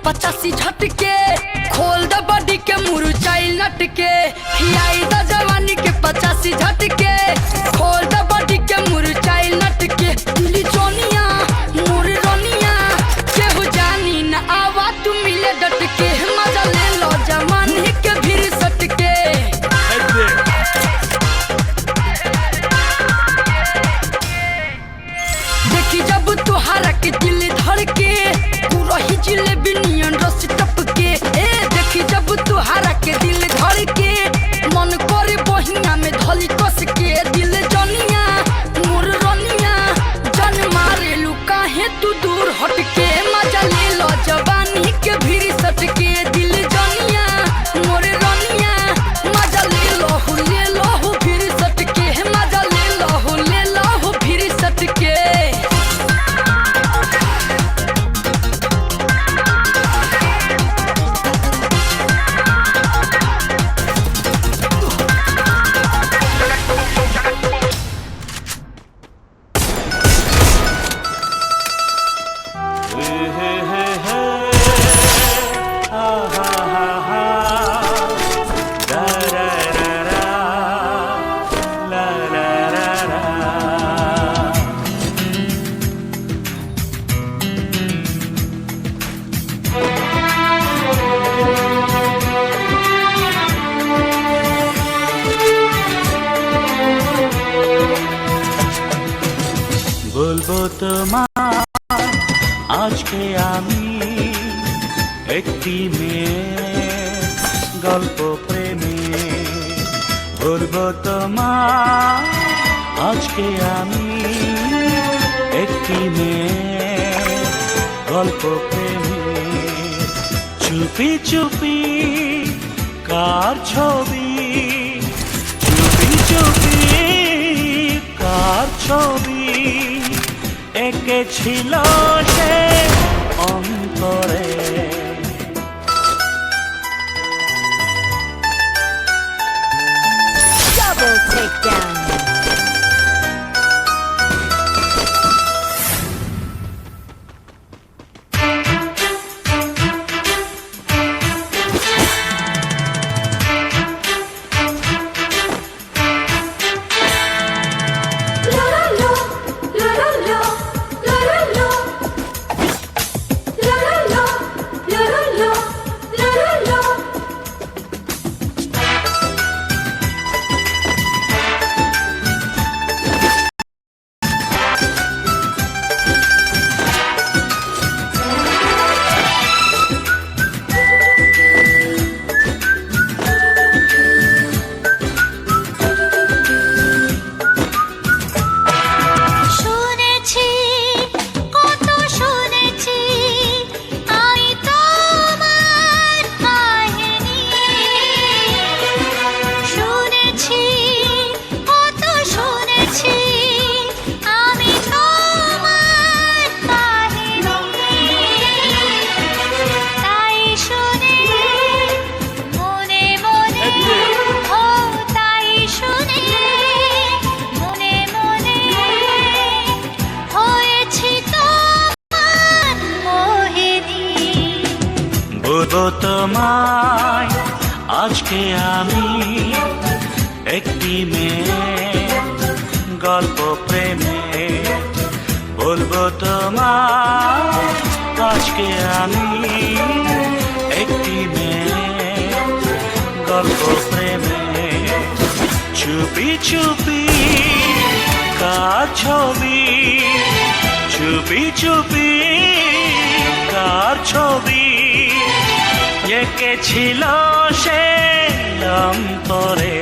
85 झटके खोल the body के मुरझाइल नटके खियाई द जवानी के 85 झटके खोल द बॉडी के मुरझाइल नटके दिली जोनिया मोर रोनिया केहू जानी न आवा तू मिले डटके मजा ले लो जवानी के भीड़ सटके देखी जब तुहारा के दिल धड़के पूरा ही जिलेबी नियन रस टपके देखी जब तुहारा के दिल धड़के मन करे बहिया में धली कस के दिल जनिया मोर रनिया जन मारे लू काहे तू दूर हटके मजा ले लो जवानी के भीड़ सटके दिल जनिया मोर रनिया मजा ले लो भीड़ सटके मजा ले लो भीड़ सटके বলবো তোমার আজকে আমি একটি মেয়ের গল্প প্রেমে বলবো তোমার আজকে আমি একটি মেয়ের গল্প প্রেমে চুপি চুপি কার ছবি চুপি চুপি কার ছবি এঁকেছিল সে অন্তরে Double takedown. বলবো তোমায় আজকে আমি একটি মেয়ের গল্প প্রেমে বলবো তোমায় আজকে আমি একটি মেয়ের গল্প প্রেমে চুপি চুপি কার ছবি চুপি চুপি কার ছবি এঁকেছিল সে অন্তরে